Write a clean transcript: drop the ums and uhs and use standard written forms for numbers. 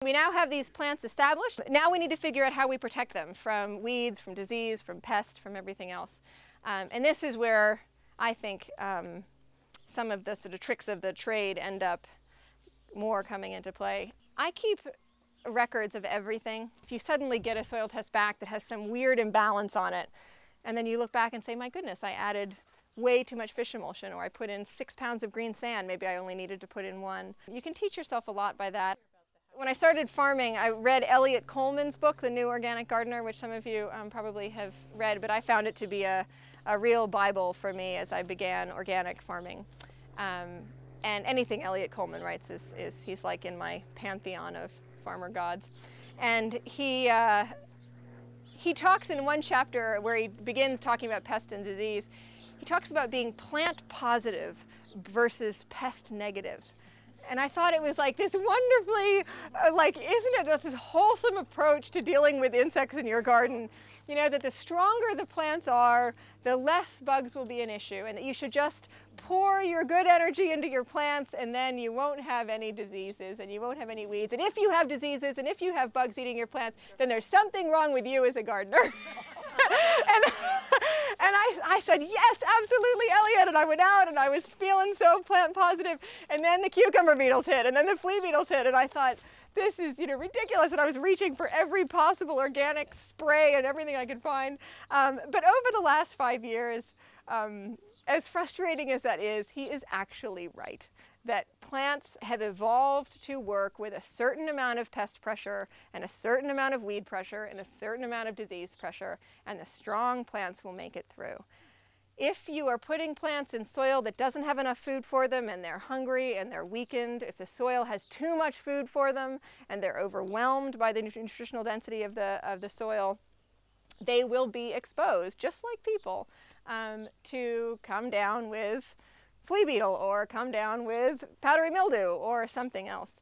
We now have these plants established. Now we need to figure out how we protect them from weeds, from disease, from pest, from everything else. And this is where I think some of the sort of tricks of the trade end up more coming into play. I keep records of everything. If you suddenly get a soil test back that has some weird imbalance on it, and then you look back and say, my goodness, I added way too much fish emulsion, or I put in 6 pounds of green sand, maybe I only needed to put in 1. You can teach yourself a lot by that. When I started farming, I read Elliot Coleman's book, The New Organic Gardener, which some of you probably have read, but I found it to be a real Bible for me as I began organic farming. And anything Elliot Coleman writes he's like in my pantheon of farmer gods. And he talks in one chapter where he begins talking about pest and disease. He talks about being plant positive versus pest negative. And I thought it was like this wonderfully, isn't it, that's this wholesome approach to dealing with insects in your garden. You know, that the stronger the plants are, the less bugs will be an issue, and that you should just pour your good energy into your plants, and then you won't have any diseases and you won't have any weeds. And if you have diseases and if you have bugs eating your plants, then there's something wrong with you as a gardener. And I said, yes, absolutely, Elliot. And I went out and I was feeling so plant positive. And then the cucumber beetles hit, and then the flea beetles hit. And I thought, this is, ridiculous. And I was reaching for every possible organic spray and everything I could find. But over the last 5 years, as frustrating as that is, he is actually right. That plants have evolved to work with a certain amount of pest pressure and a certain amount of weed pressure and a certain amount of disease pressure, and the strong plants will make it through. If you are putting plants in soil that doesn't have enough food for them and they're hungry and they're weakened, if the soil has too much food for them and they're overwhelmed by the nutritional density of the soil, they will be exposed, just like people, to come down with flea beetle or come down with powdery mildew or something else.